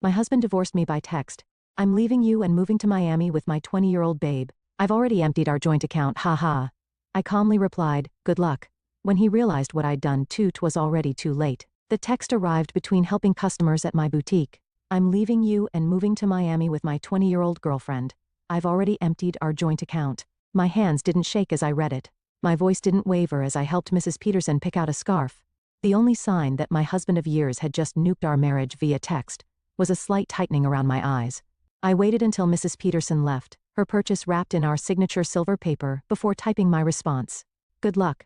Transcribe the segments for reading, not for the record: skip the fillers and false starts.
My husband divorced me by text. I'm leaving you and moving to Miami with my 20-year-old babe. I've already emptied our joint account, haha. I calmly replied, good luck. When he realized what I'd done, 'twas already too late. The text arrived between helping customers at my boutique. I'm leaving you and moving to Miami with my 20-year-old girlfriend. I've already emptied our joint account. My hands didn't shake as I read it. My voice didn't waver as I helped Mrs. Peterson pick out a scarf. The only sign that my husband of years had just nuked our marriage via text was a slight tightening around my eyes. I waited until Mrs. Peterson left, her purchase wrapped in our signature silver paper, before typing my response. Good luck.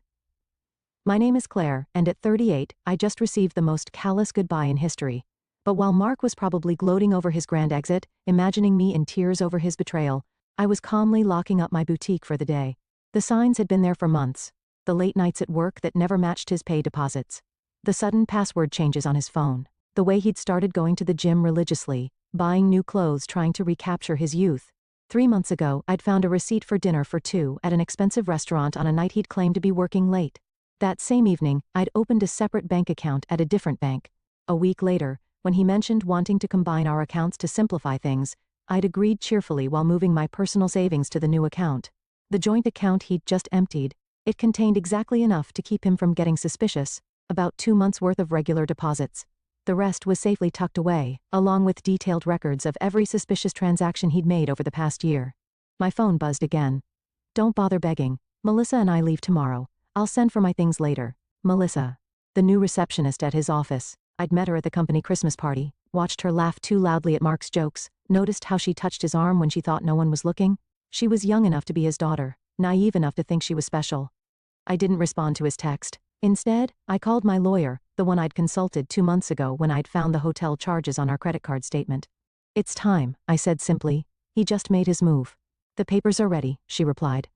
My name is Claire, and at 38, I just received the most callous goodbye in history. But while Mark was probably gloating over his grand exit, imagining me in tears over his betrayal, I was calmly locking up my boutique for the day. The signs had been there for months. The late nights at work that never matched his pay deposits. The sudden password changes on his phone. The way he'd started going to the gym religiously, buying new clothes, trying to recapture his youth. 3 months ago, I'd found a receipt for dinner for two at an expensive restaurant on a night he'd claimed to be working late. That same evening, I'd opened a separate bank account at a different bank. A week later, when he mentioned wanting to combine our accounts to simplify things, I'd agreed cheerfully while moving my personal savings to the new account. The joint account he'd just emptied, it contained exactly enough to keep him from getting suspicious, about 2 months' worth of regular deposits. The rest was safely tucked away, along with detailed records of every suspicious transaction he'd made over the past year. My phone buzzed again. Don't bother begging. Melissa and I leave tomorrow. I'll send for my things later. Melissa. The new receptionist at his office. I'd met her at the company Christmas party, watched her laugh too loudly at Mark's jokes, noticed how she touched his arm when she thought no one was looking. She was young enough to be his daughter, naive enough to think she was special. I didn't respond to his text. Instead, I called my lawyer, the one I'd consulted 2 months ago when I'd found the hotel charges on our credit card statement. It's time, I said simply. He just made his move. The papers are ready, she replied.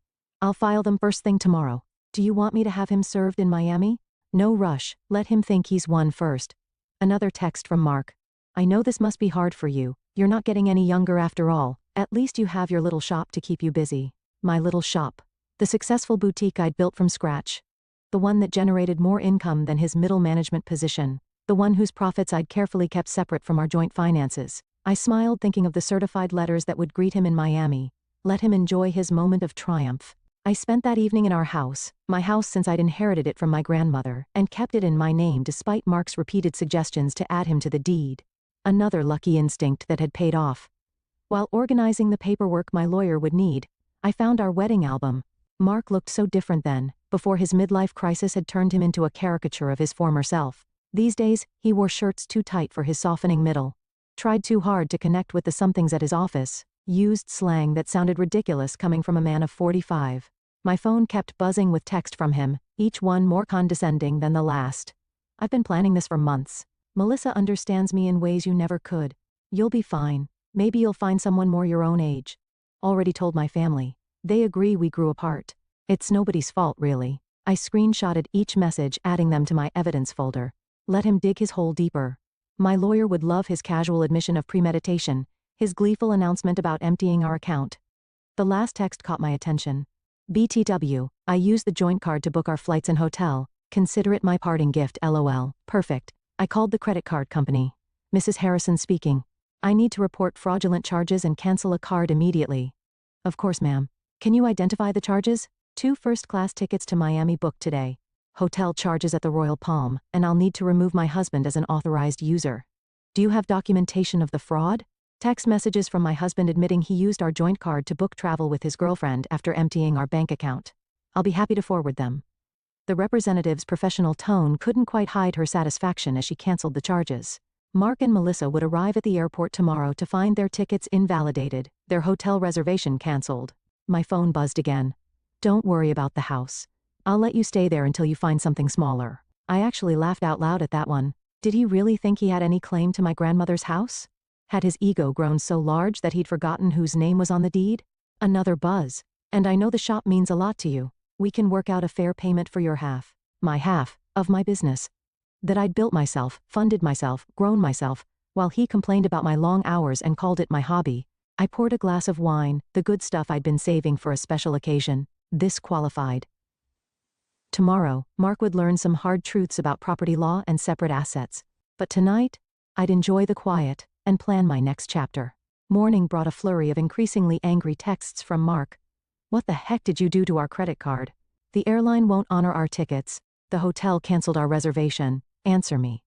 I'll file them first thing tomorrow. Do you want me to have him served in Miami? No rush, let him think he's won first. Another text from Mark. I know this must be hard for you. You're not getting any younger after all. At least you have your little shop to keep you busy. My little shop. The successful boutique I'd built from scratch. The one that generated more income than his middle management position. The one whose profits I'd carefully kept separate from our joint finances. I smiled thinking of the certified letters that would greet him in Miami. Let him enjoy his moment of triumph. I spent that evening in our house, my house since I'd inherited it from my grandmother, and kept it in my name despite Mark's repeated suggestions to add him to the deed. Another lucky instinct that had paid off. While organizing the paperwork my lawyer would need, I found our wedding album. Mark looked so different then, before his midlife crisis had turned him into a caricature of his former self. These days, he wore shirts too tight for his softening middle. Tried too hard to connect with the somethings at his office. Used slang that sounded ridiculous coming from a man of 45. My phone kept buzzing with text from him, each one more condescending than the last. I've been planning this for months. Melissa understands me in ways you never could. You'll be fine. Maybe you'll find someone more your own age. Already told my family. They agree we grew apart. It's nobody's fault, really. I screenshotted each message, adding them to my evidence folder. Let him dig his hole deeper. My lawyer would love his casual admission of premeditation, his gleeful announcement about emptying our account. The last text caught my attention. BTW, I used the joint card to book our flights and hotel. Consider it my parting gift, LOL. Perfect. I called the credit card company. Mrs. Harrison speaking. I need to report fraudulent charges and cancel a card immediately. Of course, ma'am. Can you identify the charges? 2 first-class tickets to Miami booked today. Hotel charges at the Royal Palm, and I'll need to remove my husband as an authorized user. Do you have documentation of the fraud? Text messages from my husband admitting he used our joint card to book travel with his girlfriend after emptying our bank account. I'll be happy to forward them. The representative's professional tone couldn't quite hide her satisfaction as she canceled the charges. Mark and Melissa would arrive at the airport tomorrow to find their tickets invalidated, their hotel reservation canceled. My phone buzzed again. Don't worry about the house. I'll let you stay there until you find something smaller. I actually laughed out loud at that one. Did he really think he had any claim to my grandmother's house? Had his ego grown so large that he'd forgotten whose name was on the deed? Another buzz. And I know the shop means a lot to you. We can work out a fair payment for your half. My half, of my business. That I'd built myself, funded myself, grown myself, while he complained about my long hours and called it my hobby. I poured a glass of wine, the good stuff I'd been saving for a special occasion. This qualified. Tomorrow, Mark would learn some hard truths about property law and separate assets. But tonight, I'd enjoy the quiet and plan my next chapter. Morning brought a flurry of increasingly angry texts from Mark. What the heck did you do to our credit card? The airline won't honor our tickets. The hotel canceled our reservation. Answer me.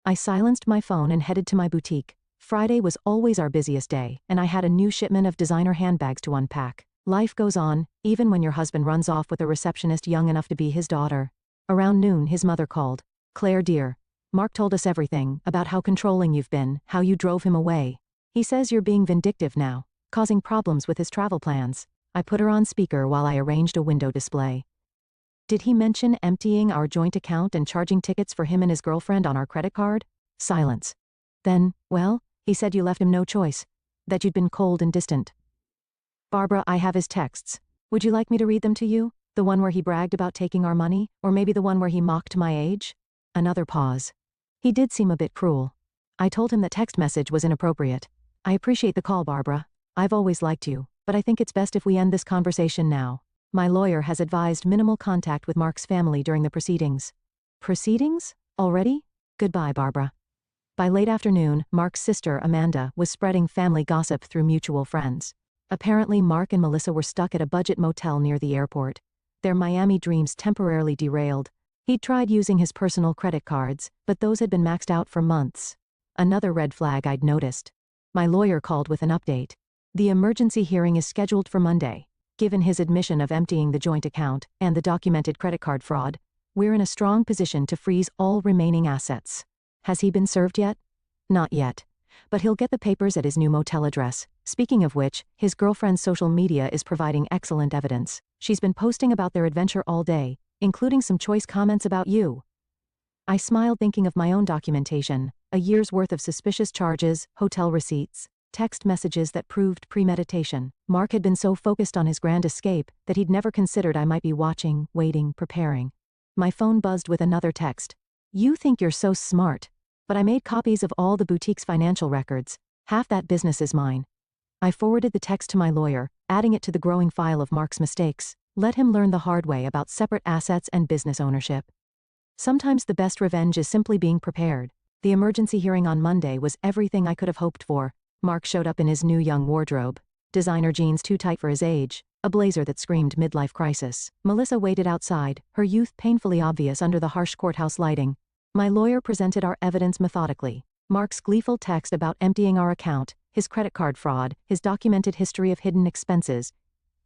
I silenced my phone and headed to my boutique. Friday was always our busiest day, and I had a new shipment of designer handbags to unpack. Life goes on, even when your husband runs off with a receptionist young enough to be his daughter. Around noon, his mother called. Claire dear, Mark told us everything, about how controlling you've been, how you drove him away. He says you're being vindictive now, causing problems with his travel plans. I put her on speaker while I arranged a window display. Did he mention emptying our joint account and charging tickets for him and his girlfriend on our credit card? Silence. Then, well, he said you left him no choice. That you'd been cold and distant. Barbara, I have his texts. Would you like me to read them to you? The one where he bragged about taking our money, or maybe the one where he mocked my age? Another pause. He did seem a bit cruel. I told him that text message was inappropriate. I appreciate the call, Barbara. I've always liked you, but I think it's best if we end this conversation now. My lawyer has advised minimal contact with Mark's family during the proceedings. Proceedings? Already? Goodbye, Barbara. By late afternoon, Mark's sister, Amanda, was spreading family gossip through mutual friends. Apparently, Mark and Melissa were stuck at a budget motel near the airport. Their Miami dreams temporarily derailed. He'd tried using his personal credit cards, but those had been maxed out for months. Another red flag I'd noticed. My lawyer called with an update. The emergency hearing is scheduled for Monday. Given his admission of emptying the joint account and the documented credit card fraud, we're in a strong position to freeze all remaining assets. Has he been served yet? Not yet. But he'll get the papers at his new motel address. Speaking of which, his girlfriend's social media is providing excellent evidence. She's been posting about their adventure all day, including some choice comments about you. I smiled thinking of my own documentation, a year's worth of suspicious charges, hotel receipts, text messages that proved premeditation. Mark had been so focused on his grand escape that he'd never considered I might be watching, waiting, preparing. My phone buzzed with another text. You think you're so smart. But I made copies of all the boutique's financial records. Half that business is mine. I forwarded the text to my lawyer, adding it to the growing file of Mark's mistakes. Let him learn the hard way about separate assets and business ownership. Sometimes the best revenge is simply being prepared. The emergency hearing on Monday was everything I could have hoped for. Mark showed up in his new young wardrobe. Designer jeans too tight for his age, a blazer that screamed midlife crisis. Melissa waited outside, her youth painfully obvious under the harsh courthouse lighting. My lawyer presented our evidence methodically. Mark's gleeful text about emptying our account, his credit card fraud, his documented history of hidden expenses.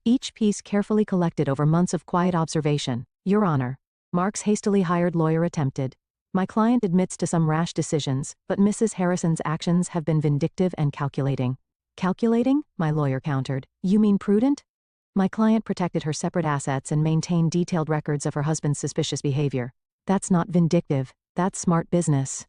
Each piece carefully collected over months of quiet observation. Your Honor. Mark's hastily hired lawyer attempted. My client admits to some rash decisions, but Mrs. Harrison's actions have been vindictive and calculating. Calculating? My lawyer countered. You mean prudent? My client protected her separate assets and maintained detailed records of her husband's suspicious behavior. That's not vindictive, that's smart business.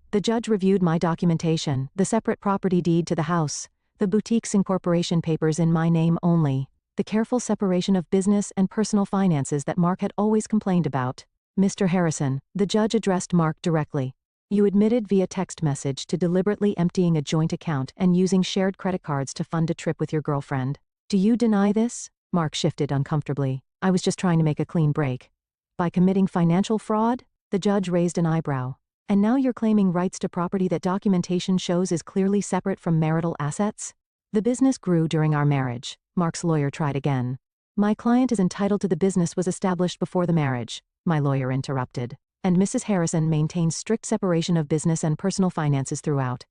The judge reviewed my documentation, the separate property deed to the house, the boutique's incorporation papers in my name only, the careful separation of business and personal finances that Mark had always complained about. Mr. Harrison, the judge addressed Mark directly. You admitted via text message to deliberately emptying a joint account and using shared credit cards to fund a trip with your girlfriend. Do you deny this? Mark shifted uncomfortably. I was just trying to make a clean break. By committing financial fraud? The judge raised an eyebrow. And now you're claiming rights to property that documentation shows is clearly separate from marital assets? The business grew during our marriage. Mark's lawyer tried again. My client is entitled to the business was established before the marriage. My lawyer interrupted. And Mrs. Harrison maintains strict separation of business and personal finances throughout.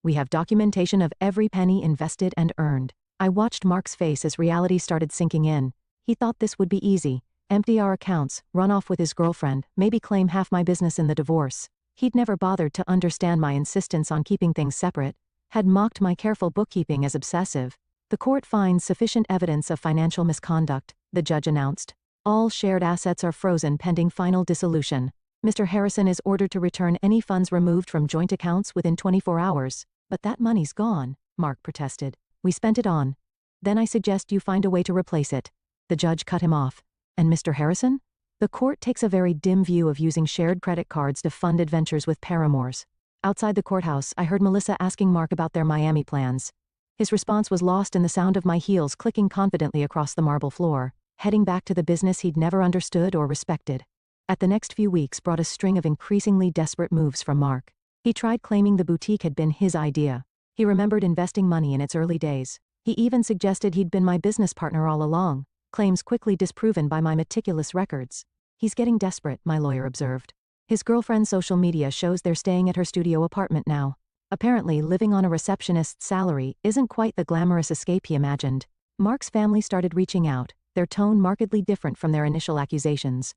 We have documentation of every penny invested and earned. I watched Mark's face as reality started sinking in. He thought this would be easy. Empty our accounts, run off with his girlfriend, maybe claim half my business in the divorce. He'd never bothered to understand my insistence on keeping things separate, had mocked my careful bookkeeping as obsessive. The court finds sufficient evidence of financial misconduct, the judge announced. All shared assets are frozen pending final dissolution. Mr. Harrison is ordered to return any funds removed from joint accounts within 24 hours. But that money's gone, Mark protested. We spent it on. Then I suggest you find a way to replace it. The judge cut him off. And Mr. Harrison? The court takes a very dim view of using shared credit cards to fund adventures with paramours. Outside the courthouse, I heard Melissa asking Mark about their Miami plans. His response was lost in the sound of my heels clicking confidently across the marble floor, heading back to the business he'd never understood or respected. At the next few weeks brought a string of increasingly desperate moves from Mark. He tried claiming the boutique had been his idea, He remembered investing money in its early days. He even suggested he'd been my business partner all along, claims quickly disproven by my meticulous records. He's getting desperate, my lawyer observed. His girlfriend's social media shows they're staying at her studio apartment now. Apparently, living on a receptionist's salary isn't quite the glamorous escape he imagined. Mark's family started reaching out, their tone markedly different from their initial accusations.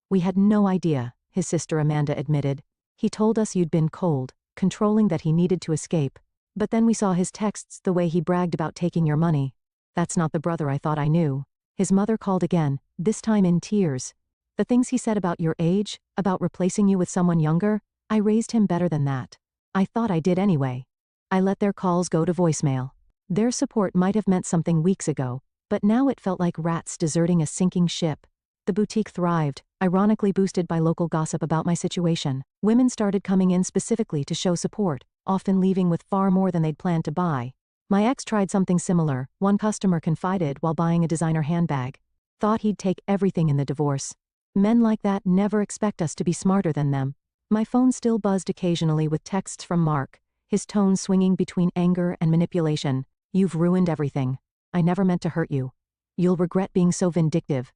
We had no idea, his sister Amanda admitted. He told us you'd been cold, controlling, that he needed to escape. But then we saw his texts, the way he bragged about taking your money. That's not the brother I thought I knew. His mother called again, this time in tears. The things he said about your age, about replacing you with someone younger, I raised him better than that. I thought I did anyway. I let their calls go to voicemail. Their support might have meant something weeks ago, but now it felt like rats deserting a sinking ship. The boutique thrived, ironically boosted by local gossip about my situation. Women started coming in specifically to show support, often leaving with far more than they'd planned to buy. My ex tried something similar. One customer confided while buying a designer handbag. Thought he'd take everything in the divorce. Men like that never expect us to be smarter than them. My phone still buzzed occasionally with texts from Mark, his tone swinging between anger and manipulation. You've ruined everything. I never meant to hurt you. You'll regret being so vindictive.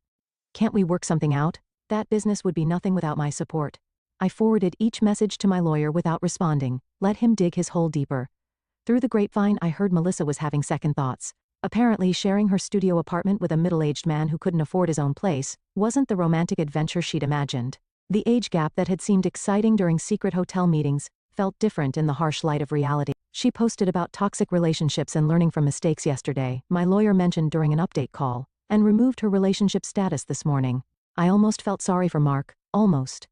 Can't we work something out? That business would be nothing without my support. I forwarded each message to my lawyer without responding, let him dig his hole deeper. Through the grapevine, I heard Melissa was having second thoughts. Apparently, sharing her studio apartment with a middle-aged man who couldn't afford his own place wasn't the romantic adventure she'd imagined. The age gap that had seemed exciting during secret hotel meetings felt different in the harsh light of reality. She posted about toxic relationships and learning from mistakes yesterday, my lawyer mentioned during an update call, and removed her relationship status this morning. I almost felt sorry for Mark, almost.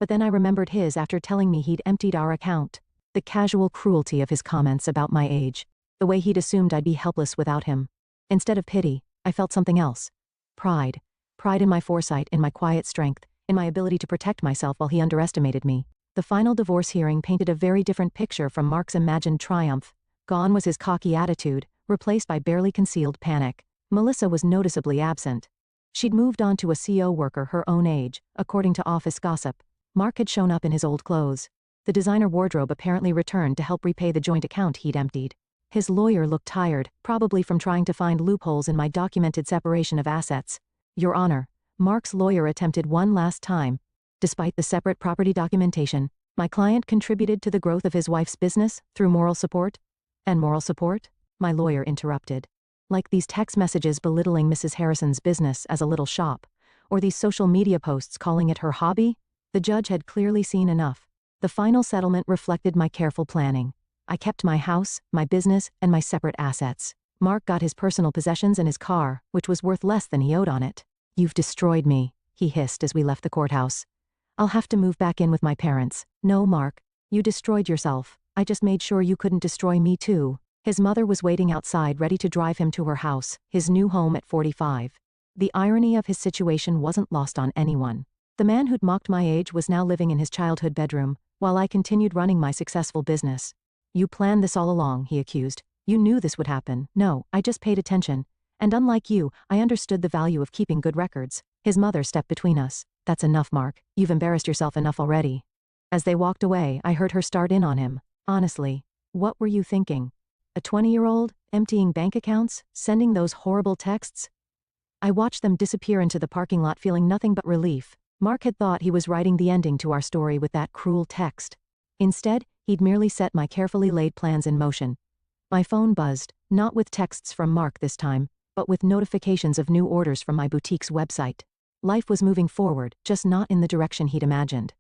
But then I remembered his after telling me he'd emptied our account. The casual cruelty of his comments about my age. The way he'd assumed I'd be helpless without him. Instead of pity, I felt something else. Pride. Pride in my foresight, in my quiet strength, in my ability to protect myself while he underestimated me. The final divorce hearing painted a very different picture from Mark's imagined triumph. Gone was his cocky attitude, replaced by barely concealed panic. Melissa was noticeably absent. She'd moved on to a CO worker her own age, according to office gossip. Mark had shown up in his old clothes. The designer wardrobe apparently returned to help repay the joint account he'd emptied. His lawyer looked tired, probably from trying to find loopholes in my documented separation of assets. Your Honor, Mark's lawyer attempted one last time. Despite the separate property documentation, my client contributed to the growth of his wife's business through moral support. And moral support? My lawyer interrupted. Like these text messages belittling Mrs. Harrison's business as a little shop, or these social media posts calling it her hobby? The judge had clearly seen enough. The final settlement reflected my careful planning. I kept my house, my business, and my separate assets. Mark got his personal possessions and his car, which was worth less than he owed on it. You've destroyed me, he hissed as we left the courthouse. I'll have to move back in with my parents. No, Mark. You destroyed yourself. I just made sure you couldn't destroy me too. His mother was waiting outside ready to drive him to her house, his new home at 45. The irony of his situation wasn't lost on anyone. The man who'd mocked my age was now living in his childhood bedroom, while I continued running my successful business. You planned this all along, he accused. You knew this would happen. No, I just paid attention. And unlike you, I understood the value of keeping good records. His mother stepped between us. That's enough, Mark. You've embarrassed yourself enough already. As they walked away, I heard her start in on him. Honestly, what were you thinking? A 20-year-old, emptying bank accounts, sending those horrible texts? I watched them disappear into the parking lot feeling nothing but relief. Mark had thought he was writing the ending to our story with that cruel text. Instead, he'd merely set my carefully laid plans in motion. My phone buzzed, not with texts from Mark this time, but with notifications of new orders from my boutique's website. Life was moving forward, just not in the direction he'd imagined.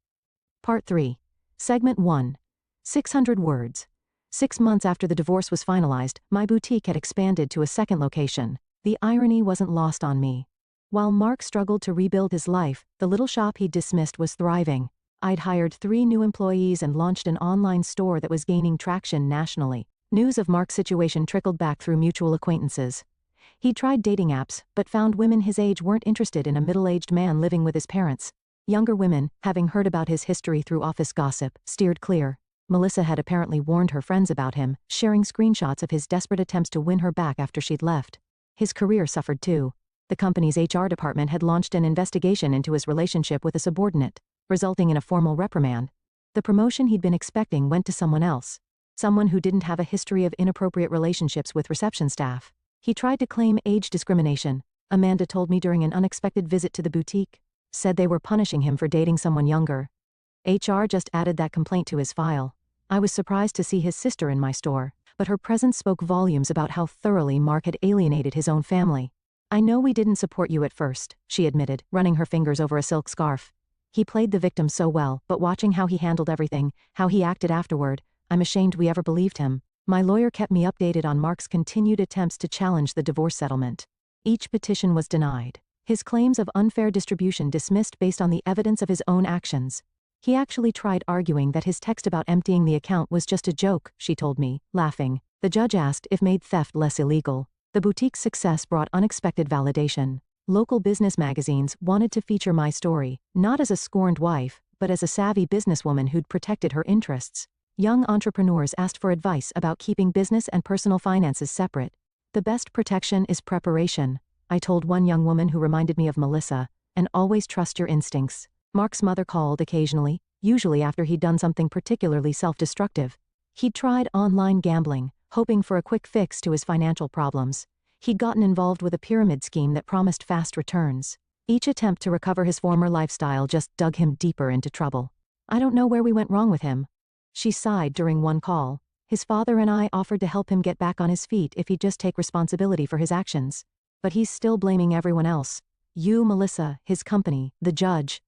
Part 3. Segment 1. 600 words. 6 months after the divorce was finalized, my boutique had expanded to a second location. The irony wasn't lost on me. While Mark struggled to rebuild his life, the little shop he'd dismissed was thriving. I'd hired 3 new employees and launched an online store that was gaining traction nationally. News of Mark's situation trickled back through mutual acquaintances. He'd tried dating apps, but found women his age weren't interested in a middle-aged man living with his parents. Younger women, having heard about his history through office gossip, steered clear. Melissa had apparently warned her friends about him, sharing screenshots of his desperate attempts to win her back after she'd left. His career suffered too. The company's HR department had launched an investigation into his relationship with a subordinate, resulting in a formal reprimand. The promotion he'd been expecting went to someone else. someone who didn't have a history of inappropriate relationships with reception staff. He tried to claim age discrimination, Amanda told me during an unexpected visit to the boutique. Said they were punishing him for dating someone younger. HR just added that complaint to his file. I was surprised to see his sister in my store, but her presence spoke volumes about how thoroughly Mark had alienated his own family. I know we didn't support you at first, she admitted, running her fingers over a silk scarf. He played the victim so well, but watching how he handled everything, how he acted afterward, I'm ashamed we ever believed him. My lawyer kept me updated on Mark's continued attempts to challenge the divorce settlement. Each petition was denied. His claims of unfair distribution dismissed based on the evidence of his own actions. He actually tried arguing that his text about emptying the account was just a joke, she told me, laughing. The judge asked if made theft less illegal. The boutique's success brought unexpected validation. Local business magazines wanted to feature my story, not as a scorned wife, but as a savvy businesswoman who'd protected her interests. Young entrepreneurs asked for advice about keeping business and personal finances separate. The best protection is preparation, I told one young woman who reminded me of Melissa, and always trust your instincts. Mark's mother called occasionally, usually after he'd done something particularly self-destructive. He'd tried online gambling, hoping for a quick fix to his financial problems. He'd gotten involved with a pyramid scheme that promised fast returns. Each attempt to recover his former lifestyle just dug him deeper into trouble. I don't know where we went wrong with him. She sighed during one call. His father and I offered to help him get back on his feet if he'd just take responsibility for his actions. But he's still blaming everyone else. You, Melissa, his company, the judge.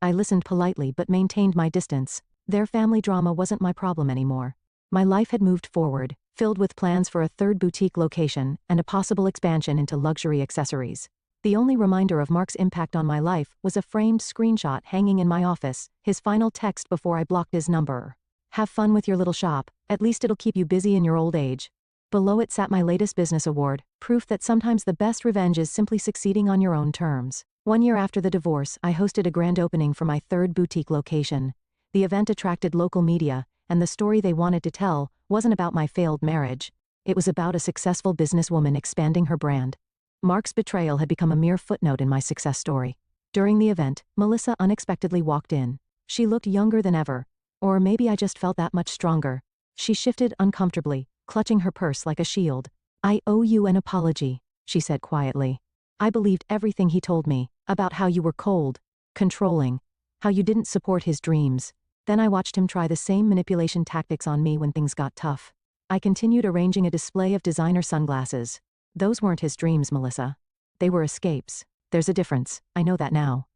I listened politely but maintained my distance. Their family drama wasn't my problem anymore. My life had moved forward, filled with plans for a third boutique location and a possible expansion into luxury accessories. The only reminder of Mark's impact on my life was a framed screenshot hanging in my office, his final text before I blocked his number. Have fun with your little shop, at least it'll keep you busy in your old age. Below it sat my latest business award, proof that sometimes the best revenge is simply succeeding on your own terms. 1 year after the divorce, I hosted a grand opening for my third boutique location. The event attracted local media, and the story they wanted to tell wasn't about my failed marriage. It was about a successful businesswoman expanding her brand. Mark's betrayal had become a mere footnote in my success story. During the event, Melissa unexpectedly walked in. She looked younger than ever. Or maybe I just felt that much stronger. She shifted uncomfortably, clutching her purse like a shield. I owe you an apology, she said quietly. I believed everything he told me, about how you were cold, controlling, how you didn't support his dreams. Then I watched him try the same manipulation tactics on me when things got tough. I continued arranging a display of designer sunglasses. Those weren't his dreams, Melissa. They were escapes. There's a difference, I know that now.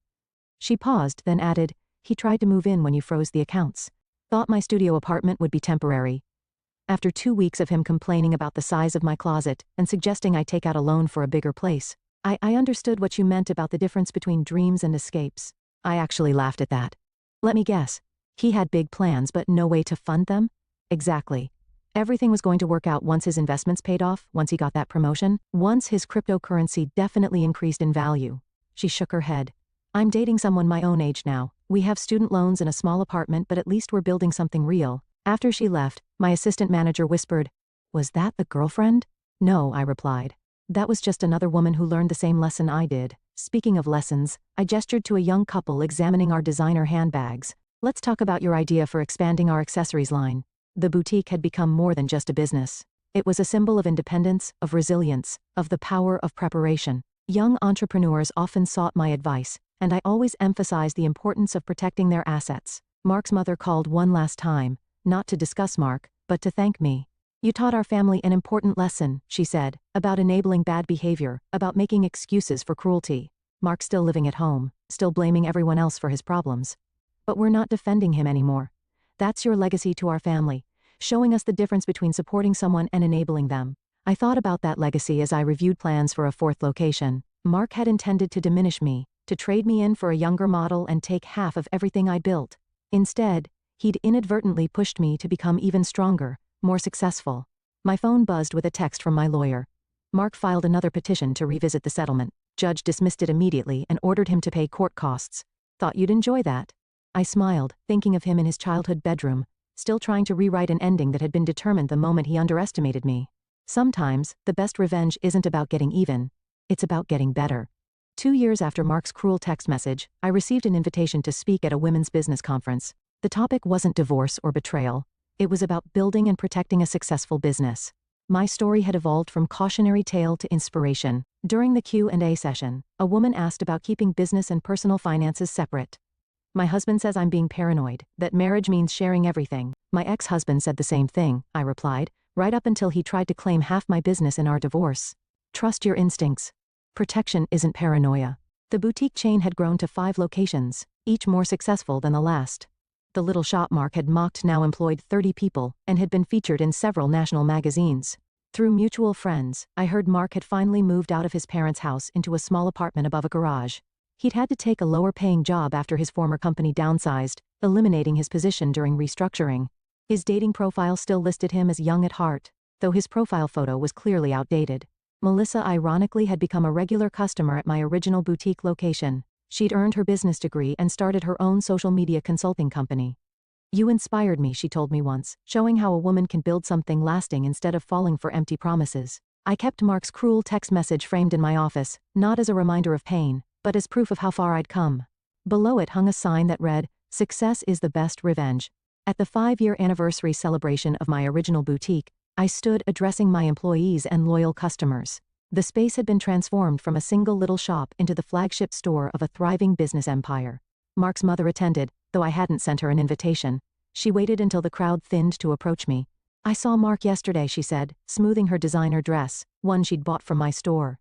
She paused, then added, he tried to move in when you froze the accounts. Thought my studio apartment would be temporary. After 2 weeks of him complaining about the size of my closet and suggesting I take out a loan for a bigger place, I understood what you meant about the difference between dreams and escapes. I actually laughed at that. Let me guess. He had big plans but no way to fund them? Exactly. Everything was going to work out once his investments paid off, once he got that promotion, once his cryptocurrency definitely increased in value. She shook her head. I'm dating someone my own age now. We have student loans and a small apartment, but at least we're building something real. After she left, my assistant manager whispered, "Was that the girlfriend?" "No," I replied. "That was just another woman who learned the same lesson I did." Speaking of lessons, I gestured to a young couple examining our designer handbags. "Let's talk about your idea for expanding our accessories line." The boutique had become more than just a business. It was a symbol of independence, of resilience, of the power of preparation. Young entrepreneurs often sought my advice, and I always emphasized the importance of protecting their assets. Mark's mother called one last time, not to discuss Mark, but to thank me. "You taught our family an important lesson," she said, "about enabling bad behavior, about making excuses for cruelty." Mark's still living at home, still blaming everyone else for his problems. But we're not defending him anymore. That's your legacy to our family, showing us the difference between supporting someone and enabling them. I thought about that legacy as I reviewed plans for a fourth location. Mark had intended to diminish me, to trade me in for a younger model and take half of everything I built. Instead, he'd inadvertently pushed me to become even stronger, more successful. My phone buzzed with a text from my lawyer. Mark filed another petition to revisit the settlement. Judge dismissed it immediately and ordered him to pay court costs. Thought you'd enjoy that. I smiled, thinking of him in his childhood bedroom, still trying to rewrite an ending that had been determined the moment he underestimated me. Sometimes, the best revenge isn't about getting even. It's about getting better. 2 years after Mark's cruel text message, I received an invitation to speak at a women's business conference. The topic wasn't divorce or betrayal. It was about building and protecting a successful business. My story had evolved from cautionary tale to inspiration. During the Q&A session, a woman asked about keeping business and personal finances separate. My husband says I'm being paranoid, that marriage means sharing everything. My ex-husband said the same thing, I replied, right up until he tried to claim half my business in our divorce. Trust your instincts. Protection isn't paranoia. The boutique chain had grown to 5 locations, each more successful than the last. The little shop Mark had mocked now employed 30 people and had been featured in several national magazines. Through mutual friends, I heard Mark had finally moved out of his parents' house into a small apartment above a garage. He'd had to take a lower-paying job after his former company downsized, eliminating his position during restructuring. His dating profile still listed him as young at heart, though his profile photo was clearly outdated. Melissa ironically had become a regular customer at my original boutique location. She'd earned her business degree and started her own social media consulting company. You inspired me, she told me once, showing how a woman can build something lasting instead of falling for empty promises. I kept Mark's cruel text message framed in my office, not as a reminder of pain, but as proof of how far I'd come. Below it hung a sign that read, "Success is the best revenge." At the 5-year anniversary celebration of my original boutique, I stood addressing my employees and loyal customers. The space had been transformed from a single little shop into the flagship store of a thriving business empire. Mark's mother attended, though I hadn't sent her an invitation. She waited until the crowd thinned to approach me. "I saw Mark yesterday," she said, smoothing her designer dress, one she'd bought from my store.